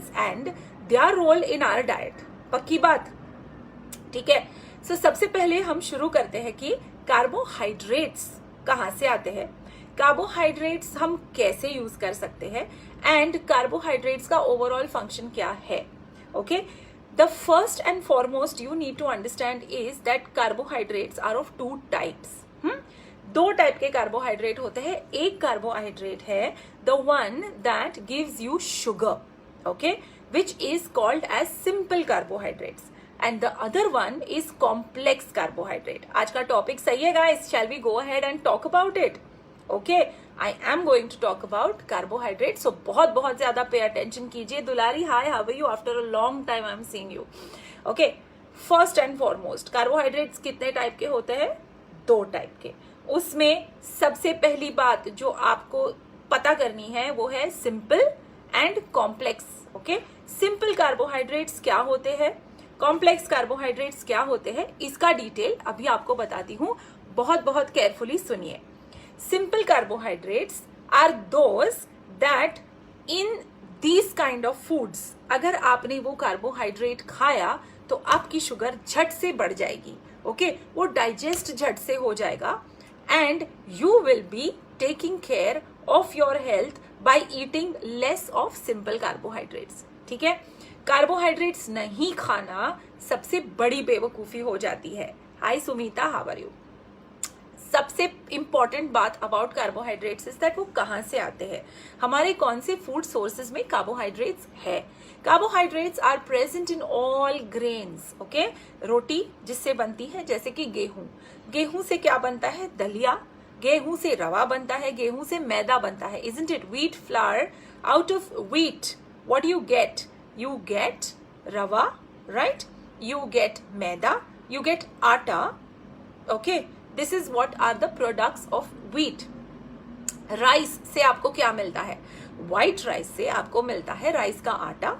carbohydrates and their role in our diet. पक्की बात, ठीक है. सो सबसे पहले हम शुरू करते हैं कि कार्बोहाइड्रेट्स कहाँ से आते हैं, कार्बोहाइड्रेट्स हम कैसे यूज कर सकते हैं, एंड कार्बोहाइड्रेट्स का ओवरऑल फंक्शन क्या है. Okay, the first and foremost you need to understand is that carbohydrates are of two types. दो टाइप के कार्बोहाइड्रेट होते हैं. एक कार्बोहाइड्रेट है the one that gives you sugar, okay, which is called as simple carbohydrates, and the other one is complex carbohydrate. आज का topic सही है guys, shall we go ahead and talk about it. Okay, I am going to talk about carbohydrate, so बहुत बहुत ज्यादा pay attention कीजिए. Dulari, hi, how are you? After a long time I am seeing you. Okay, first and foremost carbohydrates कितने type के होते हैं? दो type के. उसमें सबसे पहली बात जो आपको पता करनी है वो है simple and complex. Okay, simple carbohydrates क्या होते हैं, कॉम्प्लेक्स कार्बोहाइड्रेट्स क्या होते हैं, इसका डिटेल अभी आपको बताती हूं. बहुत बहुत केयरफुली सुनिए. Simple carbohydrates are those that in these kind of foods, अगर आपने वो कार्बोहाइड्रेट खाया तो आपकी शुगर झट से बढ़ जाएगी. ओके, वो डाइजेस्ट झट से हो जाएगा, and you will be taking care of your health by eating less of simple carbohydrates. ठीक है, कार्बोहाइड्रेट्स नहीं खाना सबसे बड़ी बेवकूफी हो जाती है. Hi Sumita, how are you? सबसे इंपॉर्टेंट बात अबाउट कार्बोहाइड्रेट्स इज दैट वो कहाँ से आते हैं, हमारे कौन से फूड सोर्सेज में कार्बोहाइड्रेट्स है. Carbohydrates are present in all grains. Okay, रोटी जिससे बनती है, जैसे कि गेहूं, गेहूं से क्या बनता है? दलिया. गेहूं से रवा बनता है, गेहूं से मैदा बनता है, isn't it? Wheat flour, out of wheat what you get? You get rava, right? You get maida, you get atta. Okay, this is what are the products of wheat. Rice से आपको क्या मिलता है? व्हाइट राइस से आपको मिलता है राइस का आटा,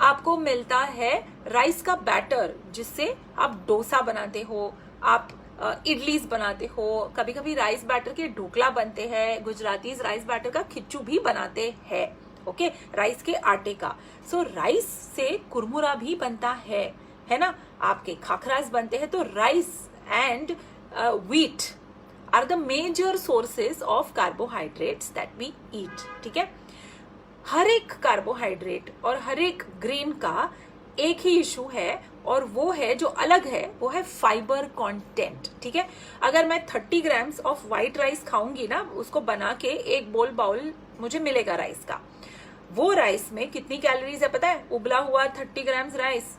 आपको मिलता है राइस का बैटर जिससे आप डोसा बनाते हो, आप इडलीज बनाते हो, कभी कभी राइस बैटर के ढोकला बनते हैं, गुजरातीज राइस बैटर का खिच्चू भी बनाते हैं. ओके, राइस के आटे का. सो राइस से कुरमुरा भी बनता है ना, आपके खाखरास बनते हैं. तो rice and wheat are the major sources of carbohydrates that we eat. ठीक है, हर एक कार्बोहाइड्रेट और हर एक ग्रेन का एक ही इशू है, और वो है जो अलग है, वो है फाइबर कंटेंट. ठीक है, अगर मैं 30 ग्राम्स ऑफ व्हाइट राइस खाऊंगी ना, उसको बना के एक बाउल मुझे मिलेगा राइस का, वो राइस में कितनी कैलोरीज है पता है? उबला हुआ 30 ग्राम्स राइस,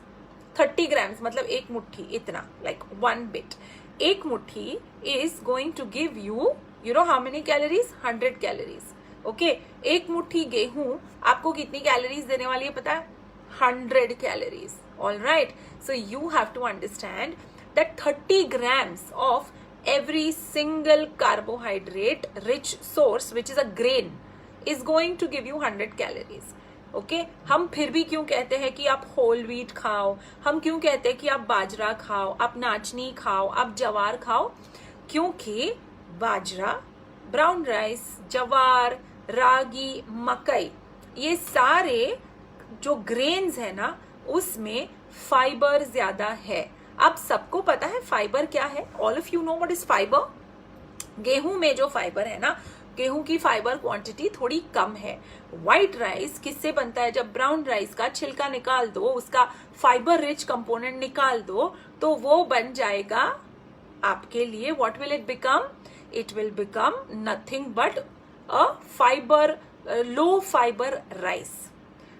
30 ग्राम्स मतलब एक मुट्ठी, इतना, लाइक वन बिट. एक मुट्ठी is going to give you know how many calories? 100 calories. Okay, एक मुट्ठी गेहूं आपको कितनी कैलोरीज देने वाली है पता है? 100 calories. All right, so you have to understand that 30 grams of every single carbohydrate rich source which is a grain is going to give you 100 calories. Okay, हम फिर भी क्यों कहते हैं कि आप होल व्हीट खाओ, हम क्यों कहते हैं कि आप बाजरा खाओ, आप नाचनी खाओ, आप जवार खाओ? क्योंकि बाजरा, ब्राउन राइस, जवार, रागी, मकई, ये सारे जो ग्रेन्स है ना, उसमें फाइबर ज्यादा है. अब सबको पता है फाइबर क्या है. All of you know what is fibre. गेहूं में जो फाइबर है ना, गेहूं की फाइबर क्वांटिटी थोड़ी कम है. व्हाइट राइस किससे बनता है? जब ब्राउन राइस का छिलका निकाल दो, उसका फाइबर रिच कंपोनेंट निकाल दो, तो वो बन जाएगा आपके लिए, what will it become? It will become nothing but a fibre, low fibre rice.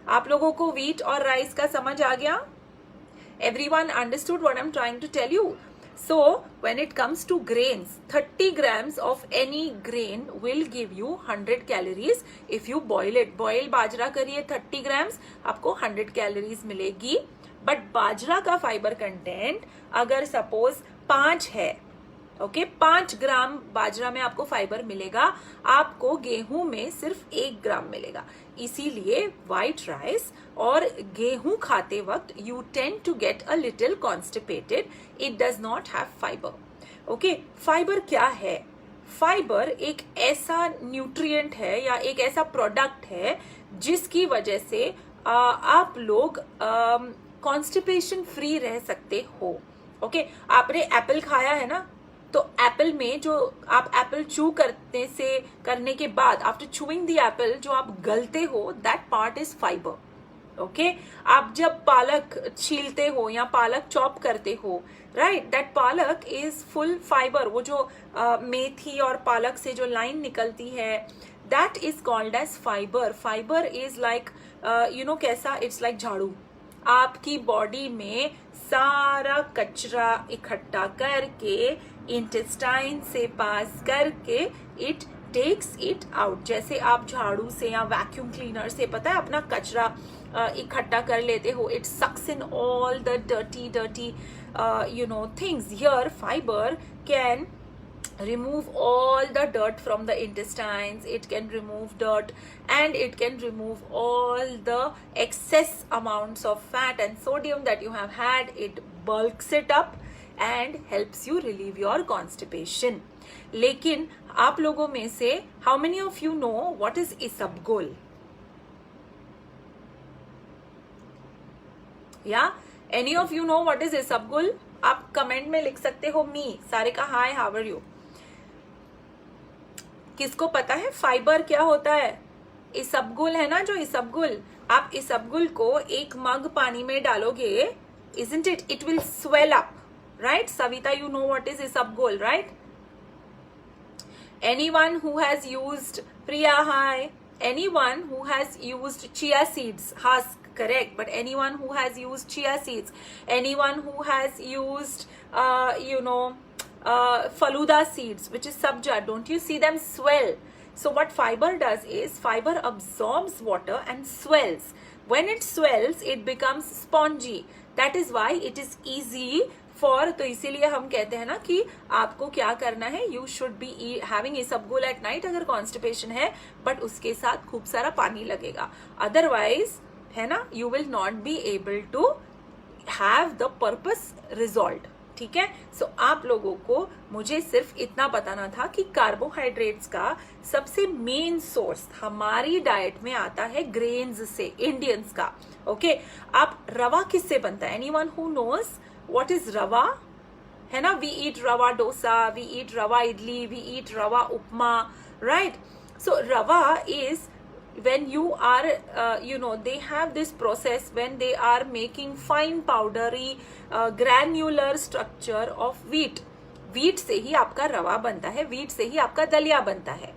आप लोगों को व्हीट और राइस का समझ आ गया? Everyone understood what I'm trying to tell you? So when it comes to grains, 30 grams of any grain will give you 100 calories if you boil it. Boil बाजरा करिए 30 grams, आपको 100 calories मिलेगी. But बाजरा का fibre content अगर suppose 5 है, okay, 5 ग्राम बाजरा में आपको fibre मिलेगा, आपको गेहूं में सिर्फ 1 ग्राम मिलेगा. इसीलिए व्हाइट राइस और गेहूं खाते वक्त you tend to get a little constipated. It does not have fibre. Okay, fibre क्या है? फाइबर एक ऐसा न्यूट्रिएंट है या एक ऐसा प्रोडक्ट है जिसकी वजह से आप लोग कॉन्स्टिपेशन फ्री रह सकते हो। ओके, आपने एप्पल खाया है ना, तो एप्पल में जो आप एप्पल चू करने के बाद आफ्टर चूइंग द एप्पल जो आप गलते हो, that part is fibre. Okay, आप जब पालक छीलते हो या पालक चॉप करते हो, राइट, दैट पालक इज फुल फाइबर। वो जो मेथी और पालक से जो लाइन निकलती है, that is called as fibre. Fibre is like कैसा, इट्स लाइक झाड़ू। आपकी बॉडी में सारा कचरा इकट्ठा करके इंटेस्टाइन से पास करके इट टेक्स इट आउट। जैसे आप झाड़ू से या वैक्यूम क्लीनर से, पता है, अपना कचरा इकट्ठा कर लेते हो, it sucks in all the dirty things. Here fiber can remove all the dirt from the intestines, it can remove dirt, and it can remove all the excess amounts of fat and sodium that you have had. It bulks it up and helps you relieve your constipation. लेकिन आप लोगों में से how many of you know what is isabgol? Any of you know what is isabgol? आप comment में लिख सकते हो मी। सारिका हाय, हाउ आर यू? किसको पता है फाइबर क्या होता है? इसबगुल है ना, जो इसबगुल, आप इसबगुल को एक मग पानी में डालोगे, isn't it? It will swell up, right? Savita, you know what is isabgol, right? Anyone who has used, Priya, hi. Anyone who has used chia seeds, husk, correct, but anyone who has used chia seeds, anyone who has used, faluda seeds, which is sabja, don't you see them swell? So what fiber does is, fiber absorbs water and swells. When it swells, it becomes spongy. That is why it is easy for, तो इसीलिए हम कहते हैं ना कि आपको क्या करना है, you should be having isabgol at night अगर कॉन्स्टिपेशन है, बट उसके साथ खूब सारा पानी लगेगा, अदरवाइज है ना, you will not be able to have the purpose resolve. ठीक है, सो आप लोगों को मुझे सिर्फ इतना बताना था कि कार्बोहाइड्रेट्स का सबसे मेन सोर्स हमारी डाइट में आता है ग्रेन्स से, इंडियंस का। ओके, आप रवा किससे बनता है? Anyone who knows what is rava? है ना, वी ईट रवा डोसा, वी ईट रवा इडली, वी ईट रवा उपमा, राइट? सो रवा is when you are they have this process when they are making fine powdery granular structure of wheat से ही आपका रवा बनता है, wheat से ही आपका दलिया बनता है।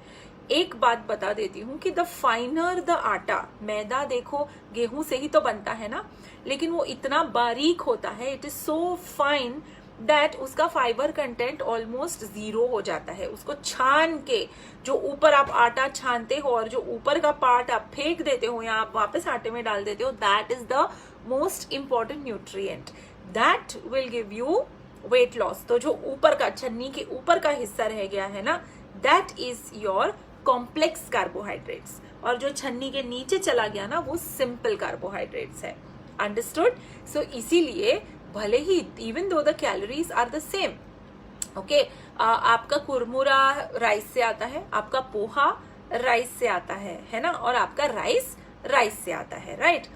एक बात बता देती हूँ कि द फाइनर द आटा, मैदा देखो गेहूं से ही तो बनता है ना, लेकिन वो इतना बारीक होता है, it is so fine that उसका फाइबर कंटेंट ऑलमोस्ट जीरो हो जाता है। उसको छान के जो ऊपर आप आटा छानते हो और जो ऊपर का पार्ट आप फेंक देते हो या आप वापस आटे में डाल देते हो, that is the most important nutrient that will give you weight loss. तो जो ऊपर का, छन्नी के ऊपर का हिस्सा रह गया है ना, that is your complex carbohydrates, और जो छन्नी के नीचे चला गया ना, वो सिंपल कार्बोहाइड्रेट्स है। अंडरस्टूड? सो इसीलिए भले ही even though the calories are the same, okay, आपका कुरमुरा राइस से आता है, आपका पोहा राइस से आता है ना, और आपका राइस से आता है, राइट?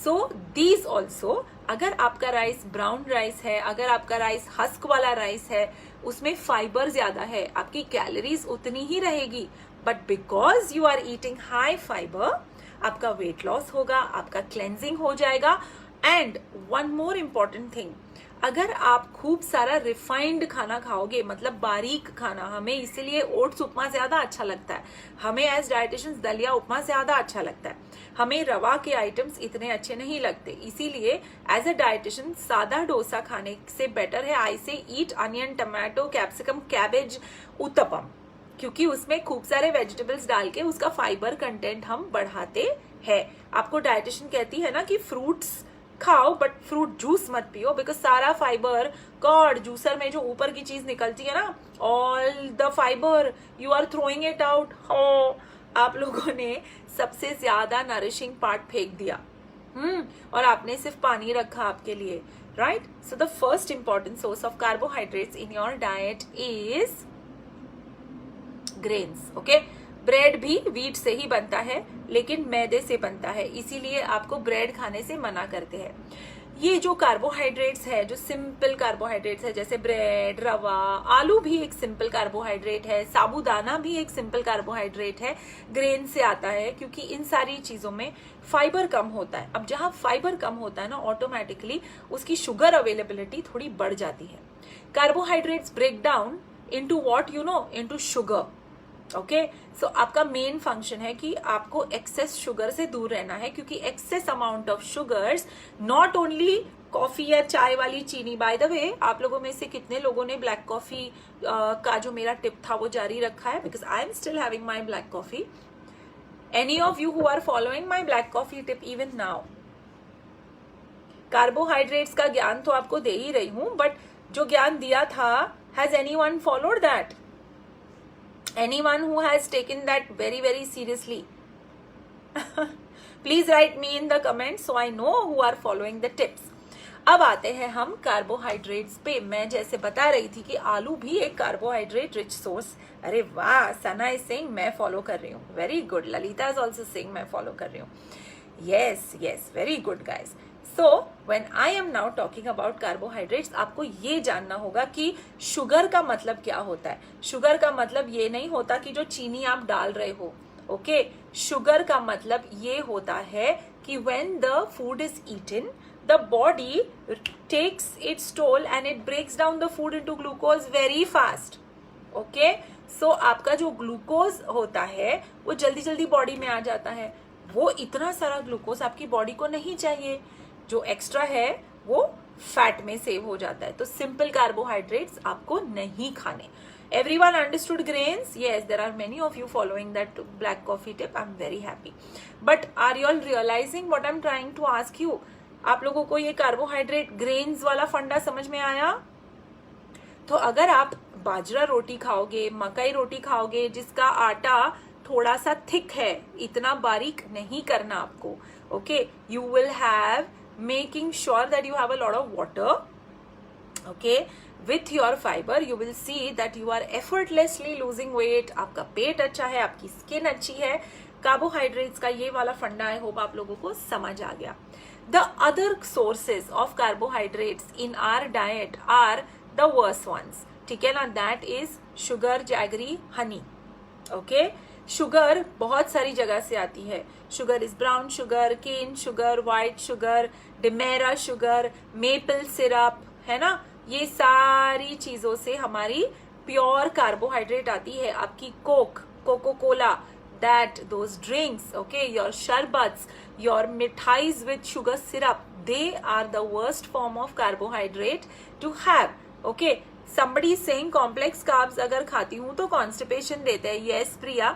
सो दीज ऑल्सो, अगर आपका राइस ब्राउन राइस है, अगर आपका राइस हस्क वाला राइस है, उसमें फाइबर ज्यादा है, आपकी कैलोरीज उतनी ही रहेगी, but because you are eating high fibre, आपका वेट लॉस होगा, आपका क्लेंजिंग हो जाएगा। And one more important thing, अगर आप खूब सारा रिफाइंड खाना खाओगे, मतलब बारीक खाना, हमें इसीलिए ओट्स उपमा ज्यादा अच्छा लगता है, हमें एज डाइटिशियंस दलिया उपमा ज्यादा अच्छा लगता है, हमें रवा के आइटम्स इतने अच्छे नहीं लगते, इसीलिए एज अ डाइटिशियन सादा डोसा खाने से बेटर है I say eat onion, tomato, capsicum, cabbage, uttapam, क्योंकि उसमें खूब सारे वेजिटेबल्स डाल के उसका फाइबर कंटेंट हम बढ़ाते हैं। आपको डाइटिशियन कहती है ना कि फ्रूट्स खाओ बट फ्रूट जूस मत पियो, बिकॉज सारा फाइबर कॉर्ड जूसर में जो ऊपर की चीज निकलती है ना, all the fibre you are throwing it out. आप लोगों ने सबसे ज्यादा नरिशिंग पार्ट फेंक दिया, और आपने सिर्फ पानी रखा आपके लिए, right? So the first important source of carbohydrates in your diet is grains, okay? Bread भी व्हीट से ही बनता है लेकिन मैदे से बनता है, इसीलिए आपको ब्रेड खाने से मना करते हैं। ये जो कार्बोहाइड्रेट्स है, जो सिंपल कार्बोहाइड्रेट्स है, जैसे ब्रेड, रवा, आलू भी एक सिंपल कार्बोहाइड्रेट है, साबूदाना भी एक सिंपल कार्बोहाइड्रेट है, ग्रेन से आता है, क्योंकि इन सारी चीजों में फाइबर कम होता है। अब जहां फाइबर कम होता है ना, ऑटोमेटिकली उसकी शुगर अवेलेबिलिटी थोड़ी बढ़ जाती है। Carbohydrates break down into what you know, into sugar. Okay, so आपका मेन फंक्शन है कि आपको एक्सेस शुगर से दूर रहना है, क्योंकि excess amount of sugars, not only coffee या चाय वाली चीनी। बाय द वे, आप लोगों में से कितने लोगों ने ब्लैक कॉफी का जो मेरा टिप था वो जारी रखा है? Because I am still having my black coffee. Any of you who are following my black coffee tip even now? Carbohydrates का ज्ञान तो आपको दे ही रही हूं, बट जो ज्ञान दिया था, has anyone followed that? Anyone who has taken that very very seriously? Please write me in the comments so I know who are following the tips. अब आते हैं हम कार्बोहाइड्रेट्स पे। मैं जैसे बता रही थी कि आलू भी एक कार्बोहाइड्रेट रिच सोर्स। अरे वाह, सना इज सेइंग मैं फॉलो कर रही हूँ। Very good. Lalita is also saying मैं फॉलो कर रही हूँ। Yes yes, very good guys. So when I am now talking about carbohydrates, आपको ये जानना होगा कि शुगर का मतलब क्या होता है। शुगर का मतलब ये नहीं होता कि जो चीनी आप डाल रहे हो। ओके, शुगर का मतलब ये होता है कि when the food is eaten, the body takes its toll and it breaks down the food into glucose very fast. Okay, so आपका जो ग्लूकोज होता है वो जल्दी जल्दी बॉडी में आ जाता है। वो इतना सारा ग्लूकोज आपकी बॉडी को नहीं चाहिए, जो एक्स्ट्रा है वो फैट में सेव हो जाता है। तो सिंपल कार्बोहाइड्रेट्स आपको नहीं खाने। Everyone understood grains? Yes, there are many of you following that black coffee tip. I am very happy. But are you all realising what I am trying to ask you? आप लोगों को ये carbohydrate grains वाला फंडा समझ में आया? तो अगर आप बाजरा रोटी खाओगे, मकई रोटी खाओगे, जिसका आटा थोड़ा सा थिक है, इतना बारीक नहीं करना आपको। Okay, you will have making sure that you have a lot of water. Okay, with your fiber you will see that you are effortlessly losing weight. आपका पेट अच्छा है, आपकी स्किन अच्छी है। कार्बोहाइड्रेट्स का ये वाला फंडा आई होप आप लोगों को समझ आ गया। The other sources of carbohydrates in our diet are the worst ones. ठीक है ना? That is sugar, jaggery, honey. Okay, sugar बहुत सारी जगह से आती है। Sugar is brown sugar, cane sugar, white sugar, demerara sugar, maple syrup, है ना? ये सारी चीजों से हमारी प्योर कार्बोहाइड्रेट आती है। आपकी Coke, Coca Cola, that those drinks, okay, your sharbats, your mithais with sugar syrup, they are the worst form of carbohydrate to have. Okay, somebody is saying complex carbs अगर खाती हूं तो कॉन्स्टिपेशन देते हैं। Yes Priya,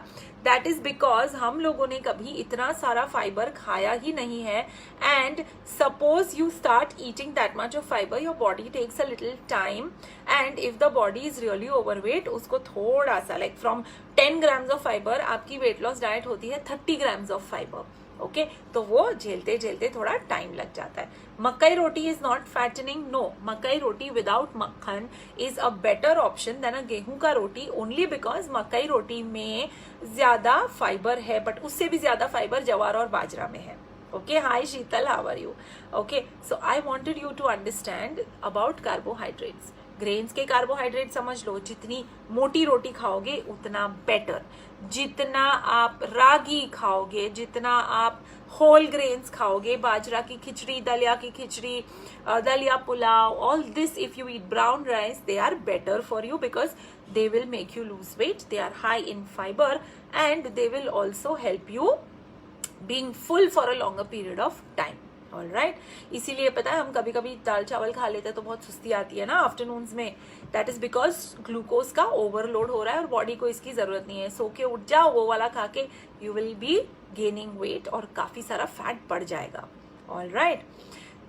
that is because हम लोगों ने कभी इतना सारा फाइबर खाया ही नहीं है। And suppose you start eating that much of fibre, your body takes a little time, and if the body is really overweight, उसको थोड़ा सा like from 10 grams of fibre आपकी वेट लॉस डाइट होती है 30 ग्राम्स ऑफ फाइबर। ओके, तो वो झेलते झेलते थोड़ा टाइम लग जाता है। Makai roti is not fattening, no, makai roti without makkhan is a better option than a gehun का रोटी, ओनली बिकॉज मकई रोटी में ज्यादा फाइबर है, बट उससे भी ज्यादा फाइबर जवार और बाजरा में है। Okay, hi Sheetal, how are you? Okay, so I wanted you to understand about carbohydrates. Grains के कार्बोहाइड्रेट समझ लो, जितनी मोटी रोटी खाओगे उतना बेटर। जितना आप रागी खाओगे, जितना आप होल ग्रेन्स खाओगे, बाजरा की खिचड़ी, दलिया की खिचड़ी, दलिया पुलाव, all this if you eat brown rice, they are better for you because they will make you lose weight, they are high in fiber and they will also help you being full for a longer period of time. All right, इसीलिए पता है हम कभी कभी दाल चावल खा लेते हैं तो बहुत सुस्ती आती है ना आफ्टरनून्स में। दैट इज बिकॉज ग्लूकोज का ओवरलोड हो रहा है और बॉडी को इसकी जरूरत नहीं है। सो के उठ जाओ, वो वाला खा के you will be gaining weight और काफी सारा फैट बढ़ जाएगा। All right,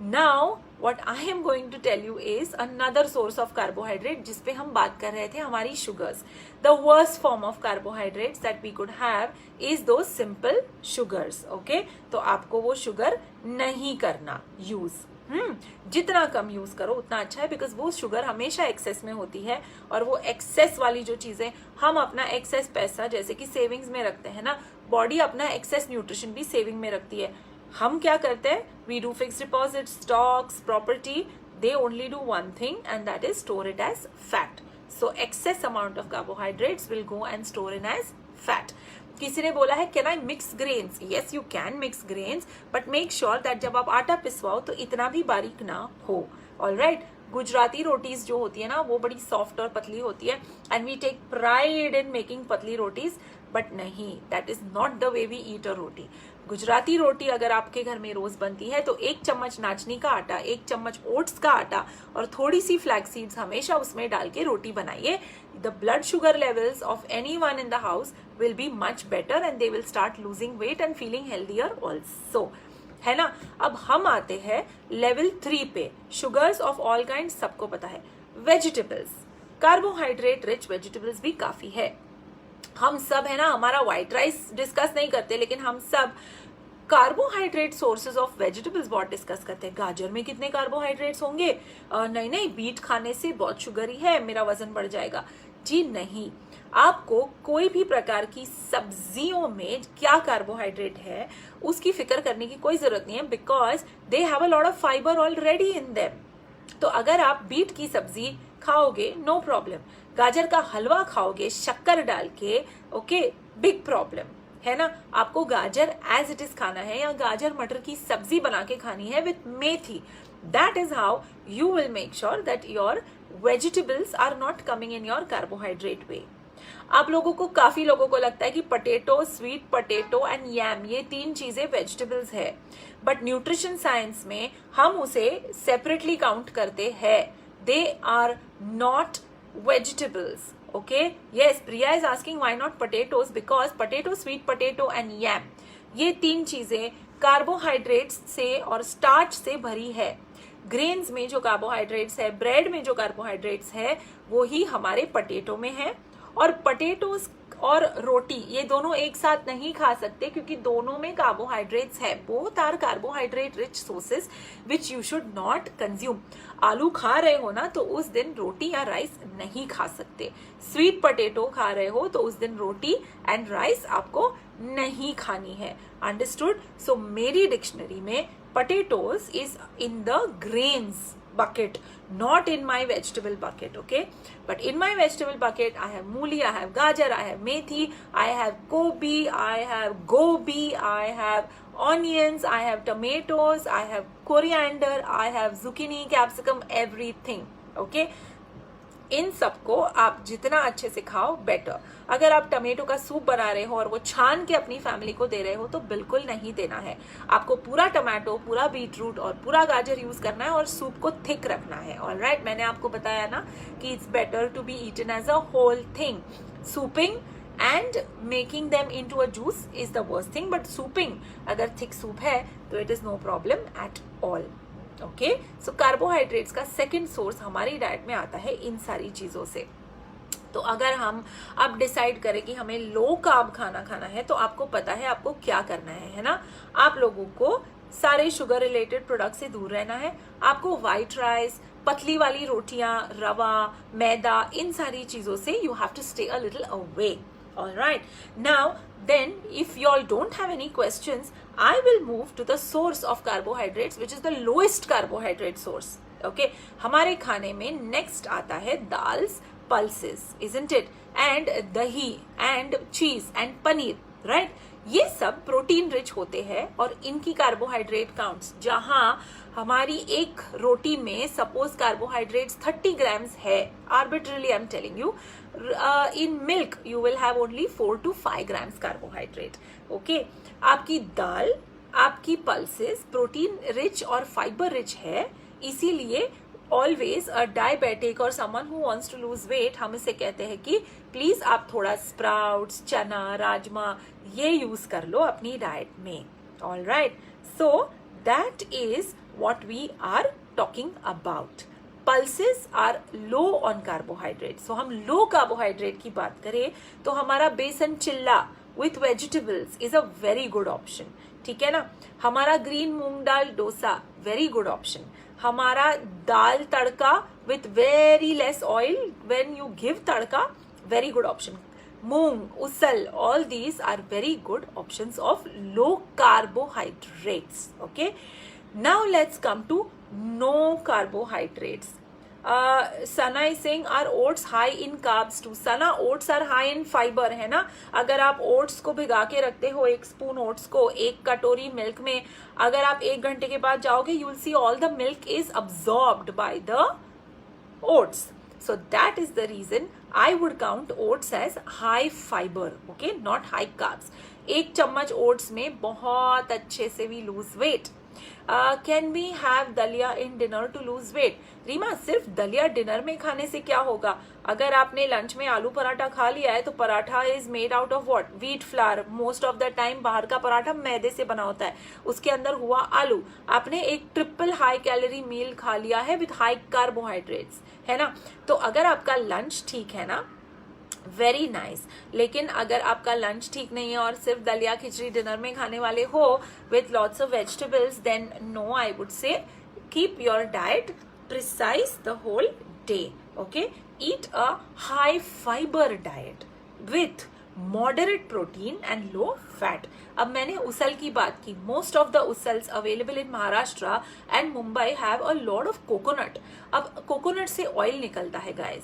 now what I am going to tell you is another source of carbohydrate जिस पे हम बात कर रहे थे, हमारी sugars. The worst form of carbohydrates that we could have is those simple sugars. Okay, तो आपको वो sugar नहीं करना use. जितना कम यूज करो उतना अच्छा है, बिकॉज वो शुगर हमेशा एक्सेस में होती है, और वो एक्सेस वाली जो चीजें, हम अपना एक्सेस पैसा जैसे कि सेविंग्स में रखते हैं ना, बॉडी अपना एक्सेस न्यूट्रिशन भी सेविंग में रखती है। हम क्या करते हैं, we do fix deposit, stocks, property, they only do one thing, and that is store it as fat. So excess amount of carbohydrates will go and store in as fat. किसी ने बोला है can I mix grains? Yes you can mix grains, but make sure that जब आप आटा पिसवाओ तो इतना भी बारीक ना हो। ऑलराइट, गुजराती रोटीज जो होती है ना वो बड़ी सॉफ्ट और पतली होती है, and we take pride in making पतली रोटीज, बट नहीं, that is not the way we eat a roti. Gujarati रोटी अगर आपके घर में रोज बनती है तो 1 चम्मच नाचनी का आटा, 1 चम्मच ओट्स का आटा और थोड़ी सी फ्लैक्स सीड्स हमेशा उसमें डाल के रोटी बनाइए। The blood sugar levels of anyone in the house will be much better, and they will start losing weight and feeling healthier also, है ना। अब हम आते हैं लेवल 3 पे, शुगर्स ऑफ ऑल काइंड, सबको पता है। वेजिटेबल्स, कार्बोहाइड्रेट रिच वेजिटेबल्स भी काफी है। हम सब है ना, हमारा व्हाइट राइस डिस्कस नहीं करते, लेकिन हम सब कार्बोहाइड्रेट सोर्सेज ऑफ वेजिटेबल्स बहुत डिस्कस करते हैं। गाजर में कितने कार्बोहाइड्रेट्स होंगे? नहीं, बीट खाने से बहुत शुगर ही है, मेरा वजन बढ़ जाएगा। जी नहीं, आपको कोई भी प्रकार की सब्जियों में क्या कार्बोहाइड्रेट है उसकी फिक्र करने की कोई जरूरत नहीं है, because they have a lot of fibre already in them. तो अगर आप बीट की सब्जी खाओगे, नो प्रॉब्लम। गाजर का हलवा खाओगे शक्कर डाल के, ओके, बिग प्रॉब्लम, है ना। आपको गाजर एज इट इज खाना है, या गाजर मटर की सब्जी बना के खानी है with methi. That is how you will make sure that your vegetables are not coming in your carbohydrate way. आप लोगों को, काफी लोगों को लगता है कि potato, sweet potato and yam, ये 3 चीजें वेजिटेबल्स है, बट न्यूट्रिशन साइंस में हम उसे सेपरेटली काउंट करते हैं। They are not vegetables, okay? Yes, Priya is asking why not potatoes, because potato, sweet potato and yam, ये 3 चीजें कार्बोहाइड्रेट्स से और स्टार्च से भरी है। ग्रेन्स में जो कार्बोहाइड्रेट्स है, ब्रेड में जो कार्बोहाइड्रेट्स है, वो ही हमारे पोटैटो में है। और पोटैटोज और रोटी ये दोनों एक साथ नहीं खा सकते, क्योंकि दोनों में कार्बोहाइड्रेट्स है। Both are carbohydrate rich sources which you should not consume. आलू खा रहे हो ना तो उस दिन रोटी या राइस नहीं खा सकते। स्वीट पोटैटो खा रहे हो तो उस दिन रोटी एंड राइस आपको नहीं खानी है। अंडरस्टूड? सो मेरी डिक्शनरी में potatoes is in the grains bucket, not in my vegetable bucket, okay? But in my vegetable bucket, I have mooli, I have gajar, I have methi, I have gobi, I have gobi, I have onions, I have tomatoes, I have coriander, I have zucchini, capsicum, everything, okay? इन सबको आप जितना अच्छे से खाओ better. अगर आप tomato का soup बना रहे हो और वो छान के अपनी फैमिली को दे रहे हो तो बिल्कुल नहीं देना है। आपको पूरा टमाटो, पूरा बीटरूट और पूरा गाजर यूज करना है और सूप को थिक रखना है। ऑलराइट, मैंने आपको बताया ना कि it's better to be eaten as a whole thing. Souping and making them into a juice is the worst thing, but souping अगर थिक सूप है तो it is no problem at all. Okay, so carbohydrates का second source हमारी diet में आता है इन सारी चीजों से। तो अगर हम अब डिसाइड करें कि हमें लो कार्ब खाना है तो आपको पता है आपको क्या करना है ना। आप लोगों को सारे शुगर रिलेटेड प्रोडक्ट से दूर रहना है। आपको व्हाइट राइस, पतली वाली रोटियां, रवा, मैदा, इन सारी चीजों से you have to stay a little away. Alright, now then if you all don't have any questions, I will move to the source of carbohydrates, which is the lowest carbohydrate source. Okay, हमारे खाने में next आता है dals, pulses, isn't it? And दही and cheese and paneer, right? ये सब protein rich होते हैं और इनकी कार्बोहाइड्रेट काउंट्स, जहां हमारी एक रोटी में सपोज कार्बोहाइड्रेट्स 30 ग्राम्स है, arbitrarily I am telling you, in milk you will have only 4 to 5 grams carbohydrate. Okay, आपकी दाल, आपकी पल्सेस प्रोटीन रिच और फाइबर रिच है, इसीलिए ऑलवेज अ डायबिटिक और someone who wants to lose weight, हम इसे कहते हैं कि प्लीज आप थोड़ा स्प्राउट्स, चना, राजमा ये यूज कर लो अपनी डाइट में। All right, so that is what we are talking about. Pulses are low on carbohydrate. So हम लो कार्बोहाइड्रेट की बात करें तो हमारा besan chilla with vegetables is a very good option, ठीक है ना. हमारा green moong dal dosa, very good option. हमारा dal tadka with very less oil when you give tadka, very good option. Moong, usal, all these are very good options of low carbohydrates. Okay, now let's come to no carbohydrates. Sana is saying are oats high in carbs too? Sana, oats are high in fiber, है ना. अगर आप oats को भिगा के रखते हो, 1 spoon oats को 1 कटोरी मिल्क में, अगर आप 1 घंटे के बाद जाओगे, you will see all the milk is absorbed by the oats. So that is the reason I would count oats as high fiber, okay, not high carbs. 1 चम्मच oats में बहुत अच्छे से we lose weight. Can we have दलिया in dinner to lose weight? Reema, सिर्फ दलिया dinner में खाने से क्या होगा? अगर आपने लंच में आलू पराठा खा लिया है तो paratha is made out of what? Wheat flour. Most of the time बाहर का पराठा मैदे से बना होता है, उसके अंदर हुआ आलू. आपने एक ट्रिपल हाई कैलोरी मील खा लिया है विथ हाई कार्बोहाइड्रेट्स, है ना. तो अगर आपका लंच ठीक है ना, वेरी नाइस. लेकिन अगर आपका लंच ठीक नहीं है और सिर्फ दलिया खिचड़ी डिनर में खाने वाले हो with lots of vegetables, then no, I would say keep your diet precise the whole day. Okay, eat a high fiber diet with moderate protein and low fat. अब मैंने उसल की बात की. Most of the usals available in Maharashtra and Mumbai have a lot of coconut. अब coconut से oil निकलता है guys,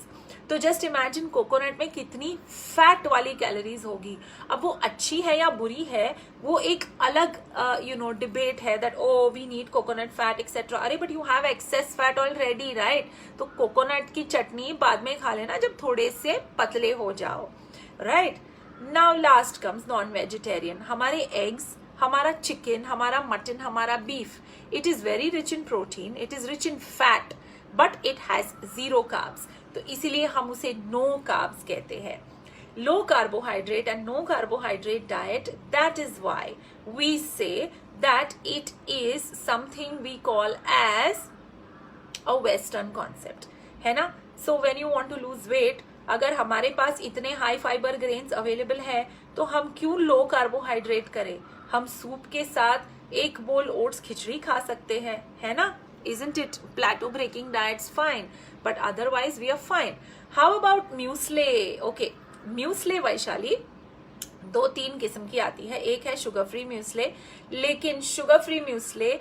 तो जस्ट इमेजिन कोकोनट में कितनी फैट वाली कैलोरीज होगी. अब वो अच्छी है या बुरी है, वो एक अलग डिबेट है that oh we need coconut fat etcetera. अरे but you have excess fat already, right. तो कोकोनट की चटनी बाद में खा लेना जब थोड़े से पतले हो जाओ, right. Now last comes non vegetarian. हमारे एग्स, हमारा चिकन, हमारा मटन, हमारा beef, it is very rich in protein, it is rich in fat, but it has 0 carbs. तो इसीलिए हम उसे नो कार्ब्स कहते हैं. Low carbohydrate and no carbohydrate diet, that is why we say that it is something we call as a western concept, है ना. So when you want to lose wait, अगर हमारे पास इतने हाई फाइबर ग्रेन्स अवेलेबल है तो हम क्यों लो carbohydrate करें. हम सूप के साथ 1 बोल ओट्स खिचड़ी खा सकते हैं, है ना. Isn't it? Plateau breaking diets fine, but otherwise we are fine. How about muesli? Okay, muesli Vaishali 2-3 किस्म की आती है. एक है शुगर फ्री म्यूसले, लेकिन sugar free muesli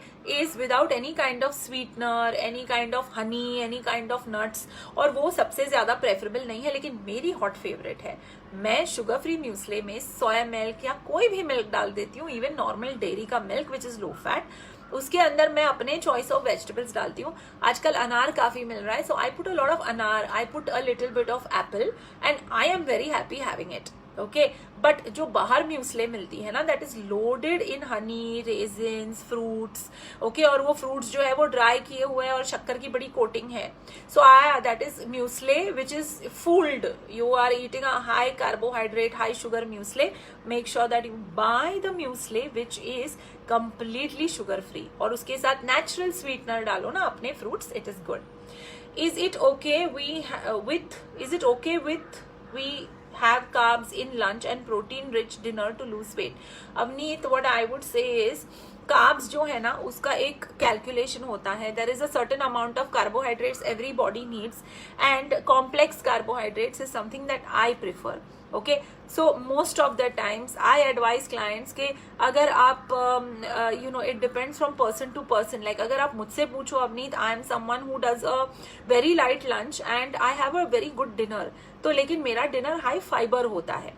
is without any kind of sweetener, any kind of honey, any kind of nuts, और वो सबसे ज्यादा प्रेफरेबल नहीं है. लेकिन मेरी हॉट फेवरेट है. मैं शुगर फ्री म्यूसले में सोया मिल्क या कोई भी मिल्क डाल देती हूँ, इवन नॉर्मल डेयरी का milk which is low fat. उसके अंदर मैं अपने चॉइस ऑफ वेजिटेबल्स डालती हूँ. आजकल अनार काफी मिल रहा है, so I put a lot of anar, I put a little bit of apple and I am very happy having it. Okay, but जो बाहर म्यूसले मिलती है ना, that is loaded in honey, raisins, fruits. Okay, और वो fruits जो है वो ड्राई किए हुए हैं और शक्कर की बड़ी कोटिंग है. So that is muesli which is fooled. You are eating a high carbohydrate, high sugar muesli. Make sure that you buy the muesli which is completely sugar free, और उसके साथ नेचुरल स्वीटनर डालो ना अपने fruits. It is good. Is it okay with we have carbs in lunch and protein rich dinner to lose weight? Avneet, what I would say is carbs जो है ना, उसका एक कैलकुलेशन होता है. there is a certain amount of carbohydrates every body needs, and complex carbohydrates is something that I prefer. Okay, so most of the times I advise clients के अगर आप it depends from person to person. Like अगर आप मुझसे पूछो Avneet, I am someone who does a very light lunch and I have a very good dinner, तो लेकिन मेरा डिनर हाई फाइबर होता है.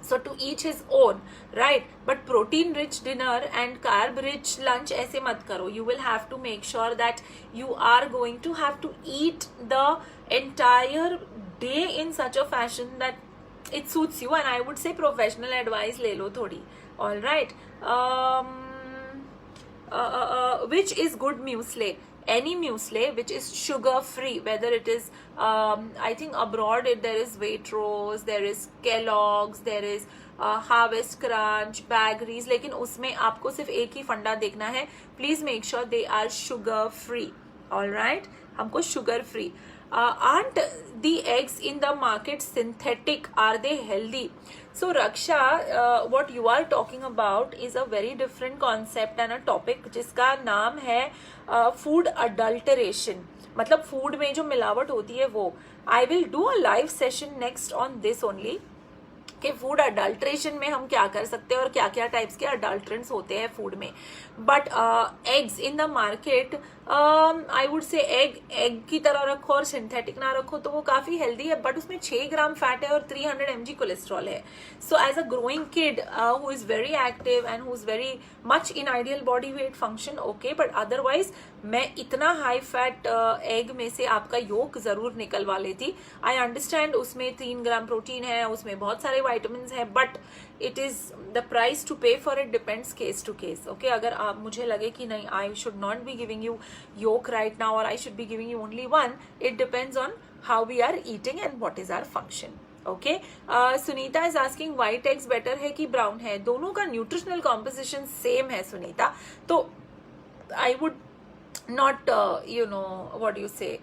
So to each his own, right? But protein rich dinner and carb rich lunch ऐसे मत करो. You will have to make sure that you are going to have to eat the entire day in such a fashion that it suits you, and I would say professional advice ले लो थोड़ी. All right. Which is good muesli? Any muesli which is sugar free, whether it is I think abroad there is Waitrose, there is Kellogg's, there is Harvest Crunch, Baggeries, लेकिन उसमें आपको सिर्फ एक ही फंडा देखना है. Please make sure they are sugar free. All right, हमको sugar free. Aren't the eggs in the market synthetic? Are they healthy? So Raksha, what you are talking about is a very different concept and a topic जिसका नाम है food adulteration. मतलब food में जो मिलावट होती है वो. I will do a live session next on this only. कि फूड अडल्ट्रेशन में हम क्या कर सकते हैं और क्या क्या टाइप्स के अडल्ट्रेंट्स होते हैं फूड में. But eggs in the market, I would से एग की तरह रखो और सिंथेटिक ना रखो तो वो काफी हेल्दी है, बट उसमें 6 ग्राम फैट है और 300 mg कोलेस्ट्रॉल है. So as a growing kid who is very active and who is very much in ideal body weight function, okay, but otherwise मैं इतना हाई फैट एग में से आपका योक जरूर निकलवा लेती. आई अंडरस्टैंड उसमें 3 ग्राम प्रोटीन है, उसमें बहुत सारे vitamins है, but it is the price to pay for it depends case to case. Okay, अगर आप मुझे लगे कि नहीं I should not be giving you yolk right now और I should be giving you only one, it depends on how we are eating and what is our function. Okay, Sunita is asking white eggs better है कि brown है. दोनों का nutritional composition same है सुनीता, तो I would not what do you say,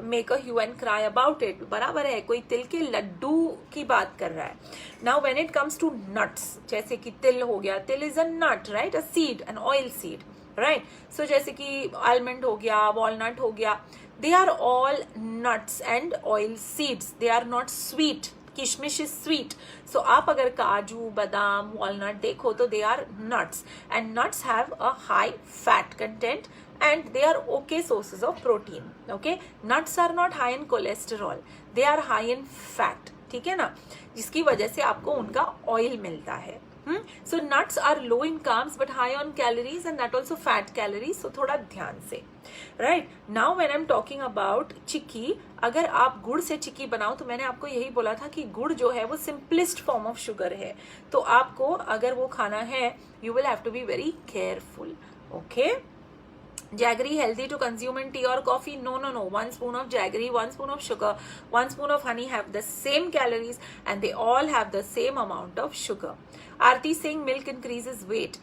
make a hue and cry about it. बराबर है, कोई तिल के लड्डू की बात कर रहा है. Now when it comes to nuts, जैसे कि तिल हो गया, til is a nut, right, a seed, an oil seed, right. So जैसे कि आलमंड हो गया, वॉलनट हो गया, they are all nuts and oil seeds, they are not sweet. Kishmish is sweet. So आप अगर काजू, बादाम, वॉलनट देखो तो they are nuts, and nuts have a high fat content and they are okay sources of protein. Okay, nuts are not high in cholesterol, they are high in fat. ठीक है ना, जिसकी वजह से आपको उनका ऑयल मिलता है. So nuts are low in carbs but high on calories and that also fat calories. So थोड़ा ध्यान से. Right now when I'm talking about चिक्की, अगर आप गुड़ से चिक्की बनाओ तो मैंने आपको यही बोला था कि गुड़ जो है वो सिंपलेस्ट फॉर्म ऑफ शुगर है, तो आपको अगर वो खाना है you will have to be very careful. Okay. Jaggery healthy to consume in tea or coffee? No. 1 spoon of jaggery, 1 spoon of sugar, 1 spoon of honey have the same calories and they all have the same amount of sugar. Aarti saying milk increases weight.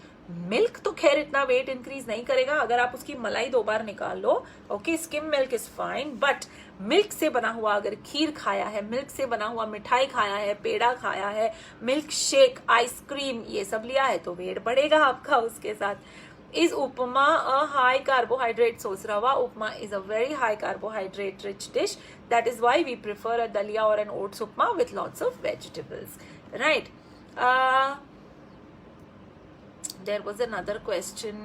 Milk तो खैर इतना weight increase नहीं करेगा. अगर आप उसकी मलाई 2 बार निकाल लो, okay, skim milk is fine, but milk से बना हुआ अगर खीर खाया है, मिल्क से बना हुआ मिठाई खाया है, पेड़ा खाया है, मिल्क शेक, आइसक्रीम, ये सब लिया है तो वेट बढ़ेगा आपका उसके साथ. Is upma a high carbohydrate source? Rava upma is a very high carbohydrate rich dish. That is why we prefer a dalia or an oats upma with lots of vegetables. Right. There was another question.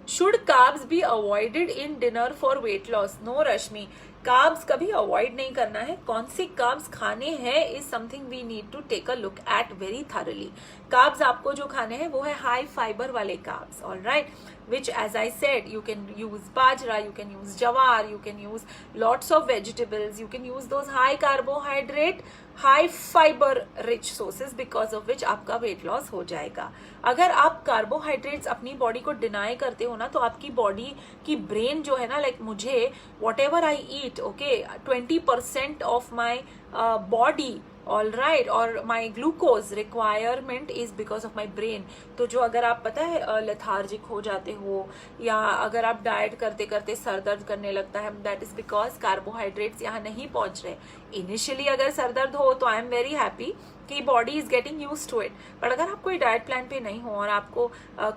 Should carbs be avoided in dinner for weight loss? No, Rashmi. Carbs कभी avoid नहीं करना है. कौन से carbs खाने हैं is something we need to take a look at very thoroughly. Carbs आपको जो खाने हैं वो है हाई फाइबर वाले carbs, all right, which as I said you can use bajra, you can use jawar, you can use lots of vegetables, you can use those high carbohydrate, high fiber rich sources because of which आपका weight loss हो जाएगा. अगर आप carbohydrates अपनी body को deny करते हो ना तो आपकी बॉडी की ब्रेन जो है ना, लाइक मुझे whatever I eat, okay, 20% of my body, all right, और my glucose requirement is because of my brain. तो जो अगर आप पता है लेथार्जिक हो जाते हो या अगर आप डाइट करते करते सर दर्द करने लगता है, दैट इज बिकॉज कार्बोहाइड्रेट्स यहाँ नहीं पहुंच रहे. इनिशियली अगर सर दर्द हो तो आई एम वेरी हैप्पी कि body is getting use to it, बट अगर आप कोई डाइट प्लान पे नहीं हो और आपको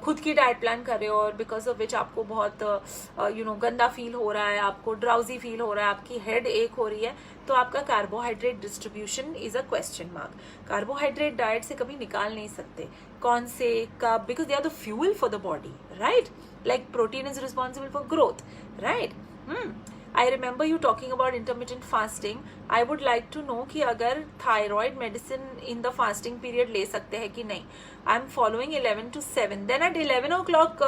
खुद की डाइट प्लान कर रहे हो और बिकॉज ऑफ विच आपको बहुत गंदा फील हो रहा है, आपको ड्राउजी फील हो रहा है, आपकी हेड एक हो रही है, तो आपका carbohydrate distribution is a question mark. Carbohydrate diet से कभी निकाल नहीं सकते. कौन से कब? Because they are the fuel for the body, right, like protein is responsible for growth, right. I remember you talking about intermittent fasting. I would like to know कि अगर thyroid medicine in the fasting period ले सकते हैं कि नहीं. I'm following 11 to 7. Then at 11 o'clock,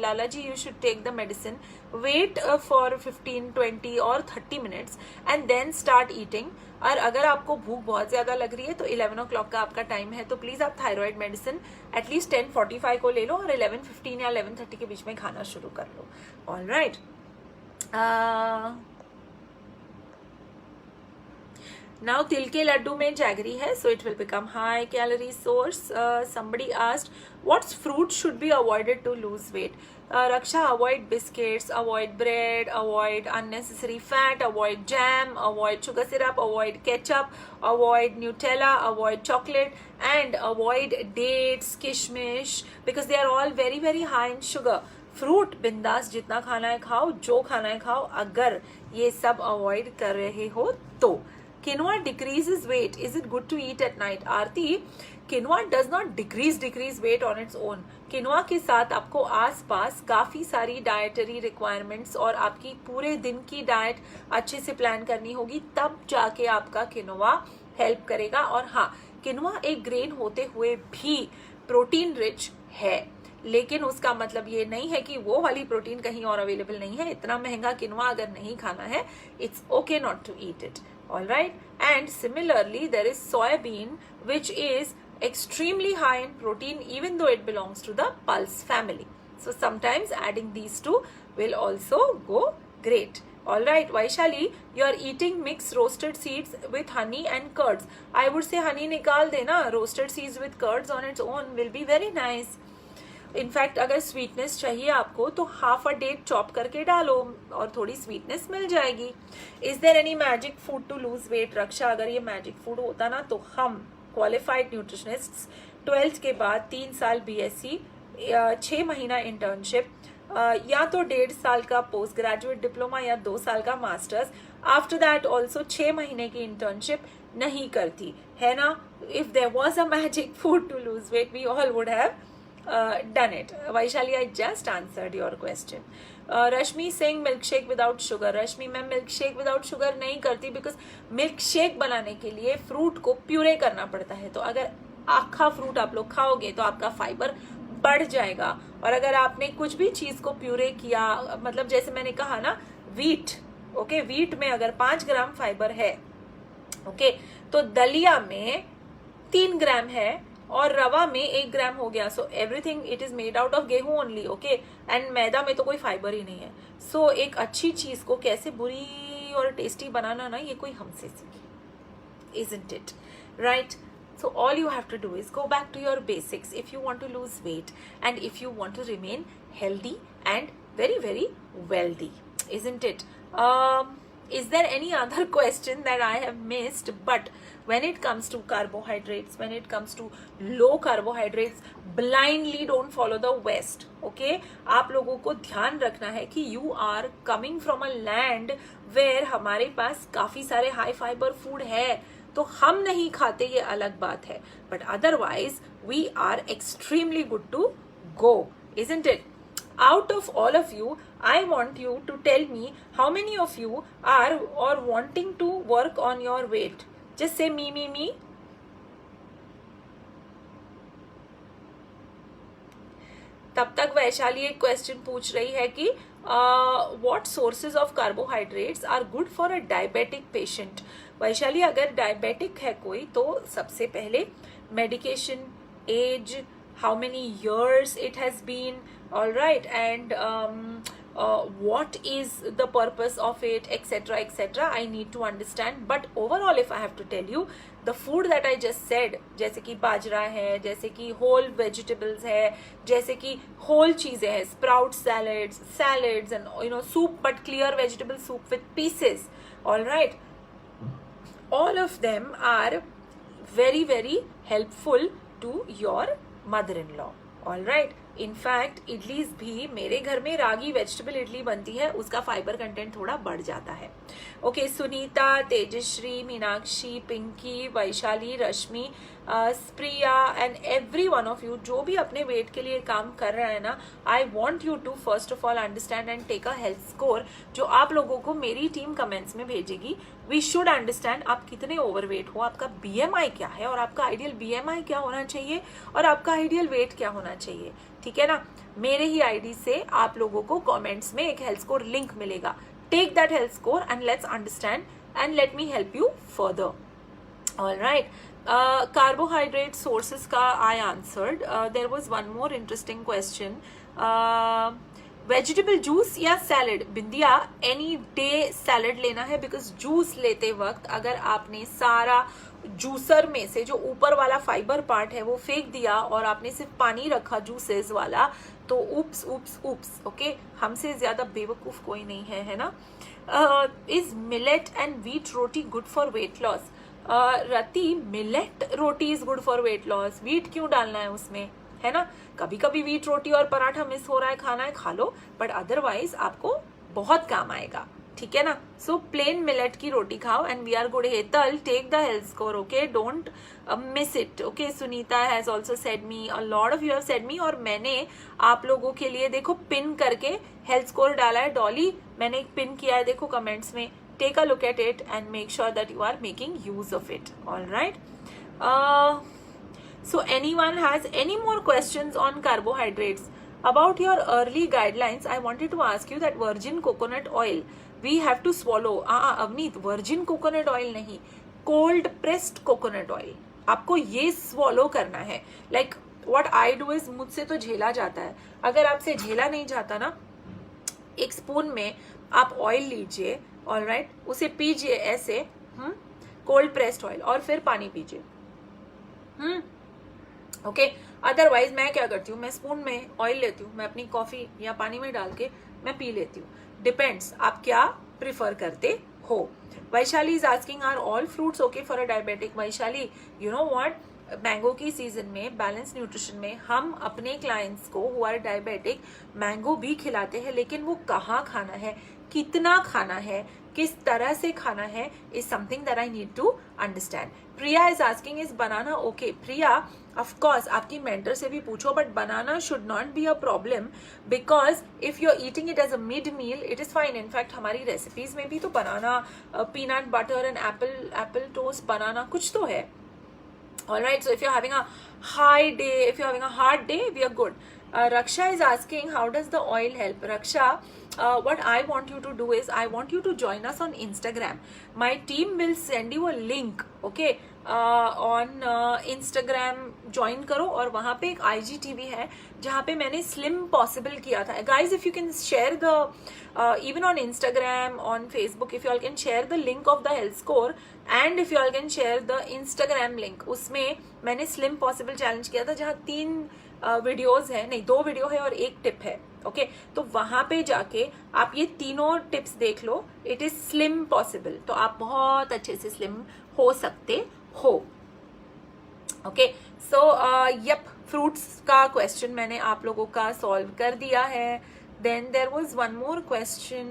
Lala ji, you should take the medicine. Wait for 15, 20 or 30 minutes and then start eating. और अगर आपको भूख बहुत ज्यादा लग रही है तो 11 o'clock का आपका टाइम है, तो प्लीज आप थायराइड मेडिसिन एटलीस्ट 10:45 को ले लो और 11:15 या 11:30 के बीच में खाना शुरू कर लो. All right. नाउ तिल के लड्डू में जैगरी है, so it will become high calorie source. Somebody asked what fruit should be avoided to lose weight. Raksha, avoid biscuits, avoid bread, avoid unnecessary fat, avoid jam, avoid sugar syrup, avoid ketchup, avoid Nutella, avoid chocolate, and avoid dates, kishmish, because they are all very very high in sugar. Fruit बिंदास जितना खाना है खाओ, जो खाना है खाओ, अगर ये सब अवॉइड कर रहे हो तो. Quinoa decreases weight. Is it good to eat at night? Aarti, quinoa does not decrease weight on its own. quinoa के साथ आपको आसपास काफी सारी डाइटरी रिक्वायरमेंट्स और आपकी पूरे दिन की डाइट अच्छे से प्लान करनी होगी, तब जाके आपका quinoa हेल्प करेगा. और हाँ, quinoa एक ग्रेन होते हुए भी प्रोटीन रिच है, लेकिन उसका मतलब ये नहीं है कि वो वाली प्रोटीन कहीं और अवेलेबल नहीं है. इतना महंगा किनवा अगर नहीं खाना है, it's okay not to eat it. All right. And similarly there is soybean which is extremely high in protein even though it belongs to the pulse family. So sometimes adding these two will also go great. All right, Vaishali, you are eating mixed roasted seeds with honey and curds. I would say honey निकाल देना, roasted seeds with curds on its own will be very nice. In fact अगर sweetness चाहिए आपको तो half a date chop करके डालो और थोड़ी स्वीटनेस मिल जाएगी. Is there any magic food to lose weight? Raksha, अगर ये मैजिक फूड होता ना तो हम क्वालिफाइड न्यूट्रिशनिस्ट्स 12th के बाद 3 साल बीएससी, 6 महीना इंटर्नशिप, या तो 1.5 साल का पोस्ट ग्रेजुएट डिप्लोमा या 2 साल का मास्टर्स, आफ्टर दैट ऑल्सो 6 महीने की इंटर्नशिप नहीं करती है ना. If there was a magic food to lose weight we all would have done it. Vaishali, I just answered your question. Rashmi saying milkshake without sugar. Rashmi, मैं milkshake without sugar नहीं करती because milkshake बनाने के लिए fruit को puree करना पड़ता है. तो अगर आखा फ्रूट आप लोग खाओगे तो आपका फाइबर बढ़ जाएगा. और अगर आपने कुछ भी चीज को प्यूरे किया, मतलब जैसे मैंने कहा ना, वीट, ओके, वीट में अगर 5 ग्राम फाइबर है, ओके, तो दलिया में 3 ग्राम है और रवा में 1 ग्राम हो गया. So everything it is made out of गेहूं ओनली, ओके, एंड मैदा में तो कोई फाइबर ही नहीं है. सो एक अच्छी चीज को कैसे बुरी और टेस्टी बनाना ना, ये कोई हमसे सीखे, isn't it? Right? So all you have to do is go back to your basics if you want to lose weight and if you want to remain healthy and very very wealthy, isn't it? Is there any other question that I have missed? But when it comes to carbohydrates, when it comes to low carbohydrates, blindly don't follow the West. Okay? आप लोगों को ध्यान रखना है कि you are coming from a land where हमारे पास काफी सारे high fiber food है, तो हम नहीं खाते, ये अलग बात है. But otherwise, we are extremely good to go, isn't it? Out of all of you, I want you to tell me how many of you are or wanting to work on your weight. Just say me. तब तक वैशाली एक question पूछ रही है कि what sources of carbohydrates are good for a diabetic patient. Vaishali, अगर diabetic है कोई तो सबसे पहले medication, age, how many years it has been, all right, and what is the purpose of it, etc. I need to understand. But overall, if I have to tell you, the food that I just said, जैसे कि बाजरा है, जैसे कि whole vegetables है, जैसे कि whole चीजें हैं, sprout salads and soup, but clear vegetable soup with pieces, all right, all of them are very very helpful to your mother-in-law. All right. In fact idlis भी, मेरे घर में रागी वेजिटेबल इडली बनती है, उसका फाइबर कंटेंट थोड़ा बढ़ जाता है. Okay, Sunita, Tejashree, Meenakshi, Pinky, Vaishali, Rashmi, Supriya and every one of you जो भी अपने वेट के लिए काम कर रहा है ना, I want you to first of all understand and take a health score जो आप लोगों को मेरी टीम कमेंट्स में भेजेगी. वी शुड अंडरस्टैंड आप कितने ओवरवेट हो, आपका बीएमआई क्या है और आपका आइडियल बीएमआई क्या होना चाहिए और आपका आइडियल वेट क्या होना चाहिए. ठीक है ना. मेरे ही आईडी से आप लोगों को कमेंट्स में एक हेल्थ स्कोर लिंक मिलेगा. Take that health score and let's understand and let me help you further. All right. Carbohydrate sources का I answered. There was one more interesting question. Vegetable juice या salad? Bindiya, any day salad लेना है, because juice लेते वक्त अगर आपने सारा juicer में से जो ऊपर वाला फाइबर पार्ट है वो फेंक दिया और आपने सिर्फ पानी रखा जूसेस वाला, तो उप्स उप्स उप्स। ओके, हमसे ज्यादा बेवकूफ कोई नहीं है ना। Is millet and wheat roti good for weight loss? Rati, millet roti is good for weight loss, wheat क्यों डालना है उसमें, है ना। कभी कभी व्हीट रोटी और पराठा मिस हो रहा है, खाना है, खा लो, बट अदरवाइज आपको बहुत काम आएगा, ठीक है ना। सो प्लेन मिलेट की रोटी खाओ and we are good. Hetal, take the health score, okay, don't miss it. Okay, Sunita has also said me, a lot of you have said me, और मैंने आप लोगों के लिए देखो पिन करके हेल्थ स्कोर डाला है। डॉली, मैंने एक पिन किया है, देखो कमेंट्स में, take a look at it and make sure that you are making use of it. All right, so anyone has any more questions on carbohydrates? About your early guidelines, I wanted to ask you that virgin coconut oil we have to swallow. Avneet, virgin coconut oil नहीं, cold pressed coconut oil आपको ये swallow करना है। Like what I do is, मुझसे तो झेला जाता है, अगर आपसे झेला नहीं जाता ना, एक स्पून में आप ऑयल लीजिए, ऑल राइट, उसे पीजिए ऐसे, कोल्ड प्रेस्ड ऑयल, और फिर पानी पीजिए। ओके, अदरवाइज मैं क्या करती हूँ, मैं स्पून में ऑयल लेती हूँ, मैं अपनी कॉफी या पानी में डाल के मैं पी लेती हूँ। डिपेंड्स आप क्या प्रिफर करते हो। Vaishali is asking, are all fruits okay for a diabetic? Vaishali, you know what, mango की सीजन में बैलेंस न्यूट्रिशन में हम अपने क्लाइंट्स को हु आर डायबिटिक मैंगो भी खिलाते हैं, लेकिन वो कहाँ खाना है, कितना खाना है, किस तरह से खाना है, is something that I need to understand. Priya is asking, is banana okay? Priya, of course आपकी मेंटर से भी पूछो, but banana should not be a problem, because if you are eating it as a mid meal it is fine. In fact हमारी recipes में भी तो banana, peanut butter and apple toast, banana कुछ तो है। All right, so if you're having a high day, if you're having a hard day, we are good. Raksha is asking, how does the oil help? Raksha, what I want you to do is, I want you to join us on Instagram. My team will send you a link, okay? On Instagram join करो, और वहां पे एक IGTV है जहां पे मैंने slim possible किया था। Guys, if you can share the even on Instagram, on Facebook, if you all can share the link of the health score and if you all can share the Instagram link, उसमें मैंने slim possible challenge किया था, जहां 3 videos है, नहीं 2 video है और 1 tip है। ओके, तो वहां पे जाके आप ये तीनों टिप्स देख लो, इट इज स्लिम पॉसिबल, तो आप बहुत अच्छे से स्लिम हो सकते हो। ओके, सो यप, फ्रूट्स का क्वेश्चन मैंने आप लोगों का सॉल्व कर दिया है। Then there was one more question,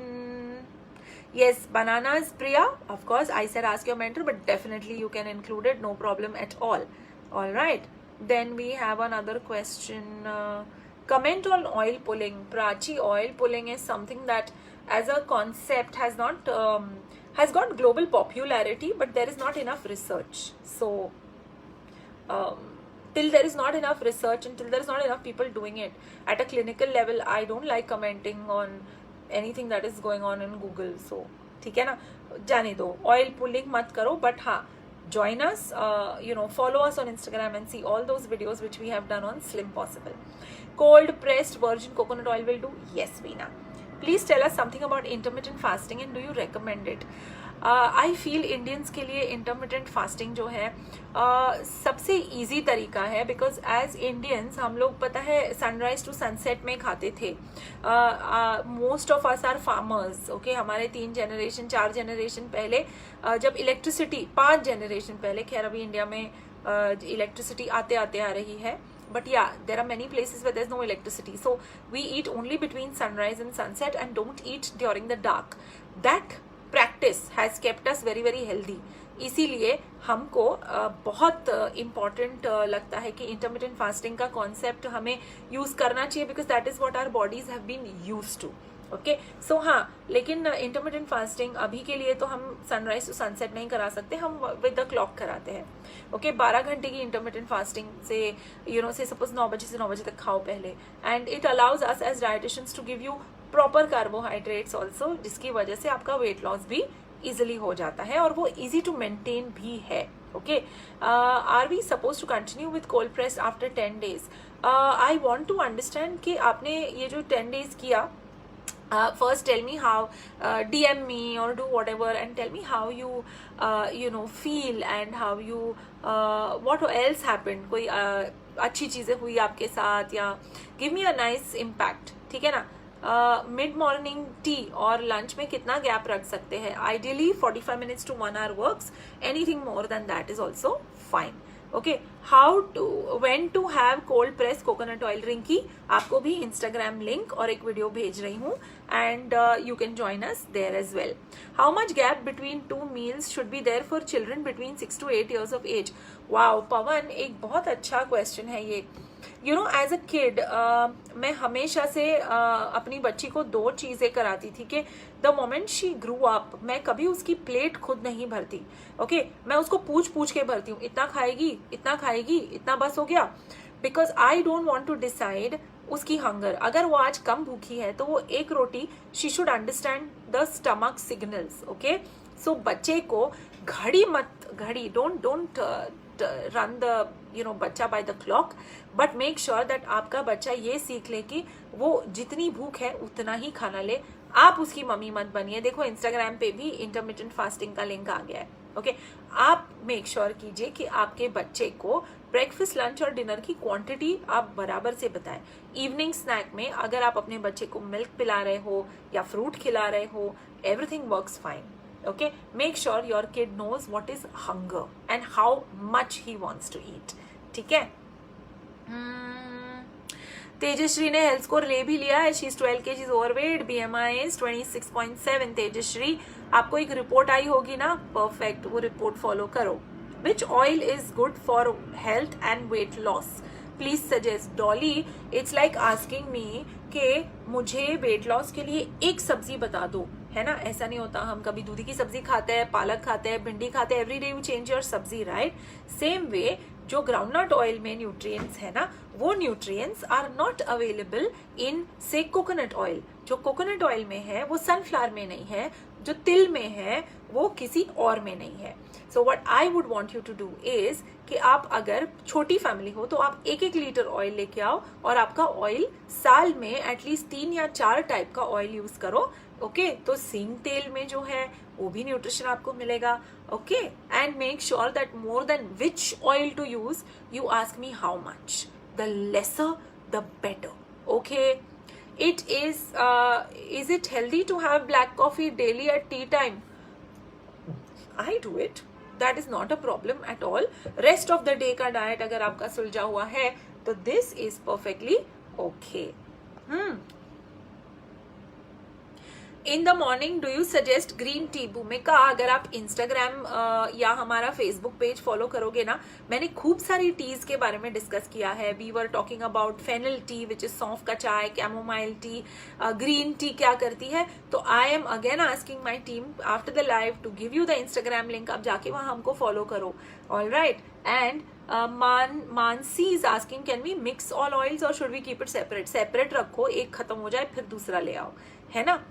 yes, bananas, Priya, of course I said ask your mentor, but definitely you can include it, no problem at all. All right, then we have another question, comment on oil pulling. Prachi, oil pulling is something that as a concept has not has got global popularity, but there is not enough research. So till there is not enough research, until there is not enough people doing it at a clinical level, I don't like commenting on anything that is going on in Google. So ठीक है ना, जाने दो, oil pulling मत करो, but हाँ, join us, follow us on Instagram and see all those videos which we have done on Slim Possible. Cold pressed virgin coconut oil will do? Yes, Veena. Please tell us something about intermittent fasting and do you recommend it? I feel Indians के लिए intermittent fasting जो है सबसे easy तरीका है, because as Indians हम लोग पता है sunrise to sunset में खाते थे। Most of us are farmers, okay? हमारे 3 generation 4 generation पहले जब electricity 5 generation पहले, खैर अभी इंडिया में electricity आते आते आ रही है, but yeah, there are many places where there's no electricity, so we eat only between sunrise and sunset and don't eat during the dark. That practice has kept us very very healthy. इसीलिए हमको बहुत important लगता है कि intermittent fasting का concept हमें use करना चाहिए, because that is what our bodies have been used to. Okay, so हाँ, लेकिन इंटरमिटेंट फास्टिंग अभी के लिए तो हम सनराइज टू सनसेट नहीं करा सकते, हम विद द क्लॉक कराते हैं। ओके, 12 घंटे की इंटरमिटेंट फास्टिंग से से सपोज 9 बजे से 9 बजे तक खाओ पहले, and it allows us as dietitians to give you proper carbohydrates also, जिसकी वजह से आपका वेट लॉस भी इजिली हो जाता है और वो इजी टू मेंटेन भी है। Okay, are we suppose to continue with cold press after 10 days? I want to understand कि आपने ये जो 10 days किया, first tell me how, DM me or do whatever and tell me how you feel and how you what else happened, कोई अच्छी चीजें हुई आपके साथ, या give me a nice impact, ठीक है ना। मिड मॉर्निंग टी और लंच में कितना गैप रख सकते हैं? Ideally 45 minutes to 1 hour works, anything more than that is also fine. Okay, how to when to have cold press coconut oil. Rinki आपको भी इंस्टाग्राम लिंक और एक वीडियो भेज रही हूँ, and you can join us there as well. How much gap between 2 meals should be there for children between 6 to 8 years of age? Wow Pawan, एक बहुत अच्छा क्वेश्चन है ये। You know as a kid मैं हमेशा से अपनी बच्ची को 2 चीजें कराती थी कि the moment she grew up, मैं कभी उसकी प्लेट खुद नहीं भरती। ओके, मैं उसको पूछ पूछ के भरती हूँ, इतना खाएगी, इतना खाएगी, इतना बस हो गया, because I don't want to decide उसकी हंगर। अगर वो आज कम भूखी है तो वो 1 रोटी, she should understand the stomach signals. Okay, so बच्चे को घड़ी don't run the bachcha by the clock, but make sure that आपका बच्चा ये सीख ले कि वो जितनी भूख है उतना ही खाना ले। आप उसकी मम्मी मत बनिए। देखो इंस्टाग्राम पे भी इंटरमिटेंट फास्टिंग का लिंक आ गया है। ओके, आप मेक श्योर कीजिए कि आपके बच्चे को ब्रेकफास्ट, लंच और डिनर की क्वांटिटी आप बराबर से बताएं। इवनिंग स्नैक में अगर आप अपने बच्चे को मिल्क पिला रहे हो या फ्रूट खिला रहे हो, everything works fine. Okay, make sure your kid knows what is hunger and how much he wants to eat. ठीक है। तेजश्री ने हेल्थ स्कोर ले भी लिया है। She is 12 kgs overweight, BMI is 26.7। Tejashree, आपको एक रिपोर्ट आई होगी ना, परफेक्ट, वो रिपोर्ट फॉलो करो। Which oil is good for health and weight loss? Please suggest. Dolly, it's like asking me कि मुझे वेट लॉस के लिए एक सब्जी बता दो, है ना। ऐसा नहीं होता। हम कभी दूधी की सब्जी खाते हैं, पालक खाते हैं, भिंडी खाते हैं, every day you change your sabzi, right. Same way जो ग्राउंडनट ऑयल में न्यूट्रिएंट्स है ना, वो nutrients are not available in say coconut oil. जो कोकोनट ऑयल में है वो सनफ्लावर में नहीं है, जो तिल में है वो किसी और में नहीं है। So what I would want you to do is कि आप अगर छोटी फैमिली हो तो आप 1-1 लीटर ऑयल लेके आओ और आपका ऑयल साल में एटलीस्ट 3 या 4 टाइप का ऑयल यूज करो। ओके, तो सींग तेल में जो है वो भी न्यूट्रिशन आपको मिलेगा। Okay, and make sure that more than which oil to use, you ask me how much, the lesser the better. Okay, it is it healthy to have black coffee daily at tea time? I do it, that is not a problem at all. Rest of the day का diet अगर आपका सुलझा हुआ है तो this is perfectly okay. In the morning do you suggest green tea? भूमिका, अगर आप इंस्टाग्राम या हमारा फेसबुक पेज फॉलो करोगे ना, मैंने खूब सारी टीज के बारे में डिस्कस किया है। We were talking about fennel tea which is सौंफ का चाय, कैमोमाइल टी, ग्रीन टी क्या करती है। तो I am again asking my team after the live to give you the Instagram link. आप जाके वहां हमको फॉलो करो। All right, and Mansi is asking can we mix all oils और should we keep it separate? Separate रखो, एक खत्म हो जाए फिर दूसरा ले आओ, है ना।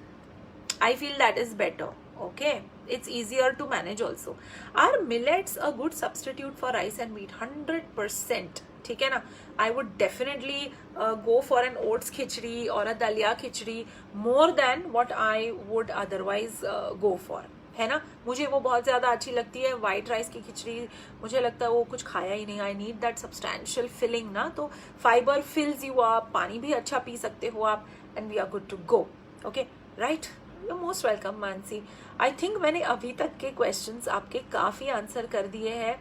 I feel that is better. Okay, it's easier to manage also. Are millets a good substitute for rice and wheat? 100%. ठीक है ना। I would definitely go for an oats खिचड़ी और a दलिया खिचड़ी more than what I would otherwise go for, है ना। मुझे वो बहुत ज्यादा अच्छी लगती है। व्हाइट राइस की खिचड़ी मुझे लगता है वो कुछ खाया ही नहीं। I need that substantial filling ना, तो फाइबर फिल्स यू अप, पानी भी अच्छा पी सकते हो आप, and we are good to go. Okay, right, you most welcome Mansi. I think मैंने अभी तक के क्वेश्चंस आपके काफी आंसर कर दिए हैं।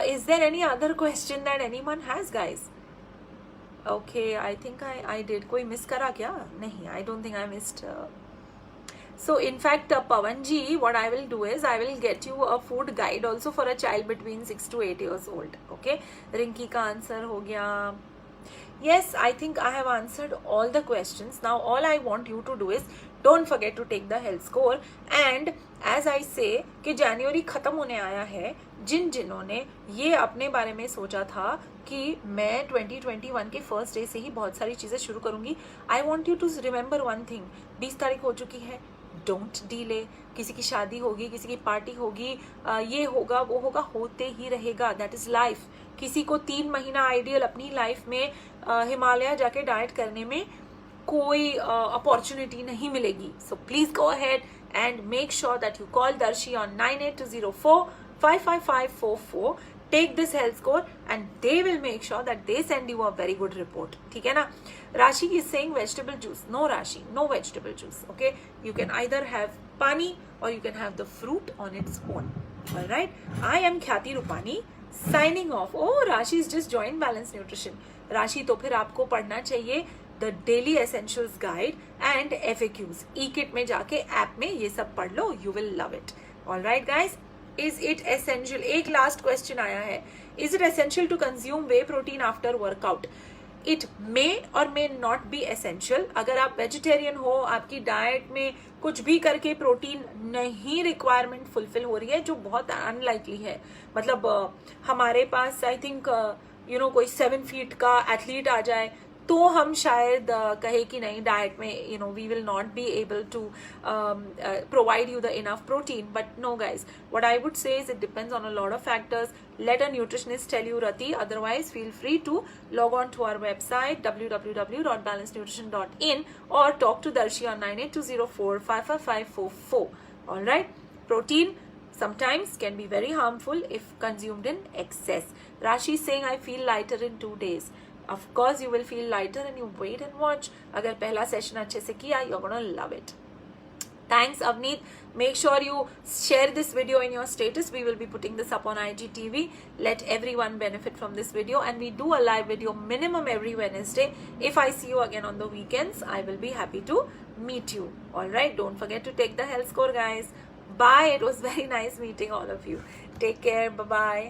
Is there any other question that anyone has guys? Okay, I think I did. कोई मिस करा क्या? नहीं, I don't think I missed. So in fact, Pawan ji, what I will do is I will get you a food guide also for a child between 6 to 8 years old. Okay, Rinki का answer हो गया। Yes, I think I have answered all the questions. Now all I want you to do is don't forget to take the health score, and as I say कि जनवरी खत्म होने आया है, जिन्होंने ये अपने बारे में सोचा था कि मैं 2021 के फर्स्ट डे से ही बहुत सारी चीजें शुरू करूंगी, I want you to remember one thing. 20 तारीख हो चुकी है, डोंट डीले। किसी की शादी होगी, किसी की पार्टी होगी, ये होगा वो होगा, होते ही रहेगा, दैट इज लाइफ। किसी को 3 महीना आइडियल अपनी लाइफ में हिमालय जाके डाइट करने में कोई अपॉर्चुनिटी नहीं मिलेगी. So please go ahead and make sure that you call Darshi on 9804-55544. Take this health score and they will make sure that they send you a very good report. ठीक है ना? Rashi is saying vegetable juice. No Rashi, no vegetable juice. Okay, you can either have pani or you can have the fruit on its own. All right. I am Khyati Rupani signing off. Oh, Rashi has just joined Balanced Nutrition. Rashi, तो फिर आपको पढ़ना चाहिए The Daily Essentials Guide and FAQs. E-Kit में जाके app में ये सब पढ़ लो. You will love it. All right, guys. Is it essential? एक last question आया है. Is it essential to consume whey protein after workout? It may or may not be essential. अगर आप वेजिटेरियन हो, आपकी डाइट में कुछ भी करके प्रोटीन नहीं रिक्वायरमेंट फुलफिल हो रही है, जो बहुत अनलाइकली है. मतलब हमारे पास आई थिंक कोई 7 फीट का एथलीट आ जाए तो हम शायद कहे कि नहीं डाइट में we will not be able to provide you the enough protein. But no guys, what I would say is it depends on a lot of factors. Let a nutritionist tell you Rati. Otherwise feel free to log on to our website www.balancednutrition.in or talk to Darshi on 9820455544. All right, protein sometimes can be very harmful if consumed in excess. Rashi is saying I feel lighter in 2 days. Of course you will feel lighter and you wait and watch. अगर पहला session अच्छे से किया, you're gonna love it. Thanks Avneet. Make sure you share this video in your status. We will be putting this up on IGTV. Let everyone benefit from this video, and we do a live video minimum every Wednesday. If I see you again on the weekends, I will be happy to meet you. All right, don't forget to take the health score, guys. Bye. It was very nice meeting all of you. Take care. Bye bye.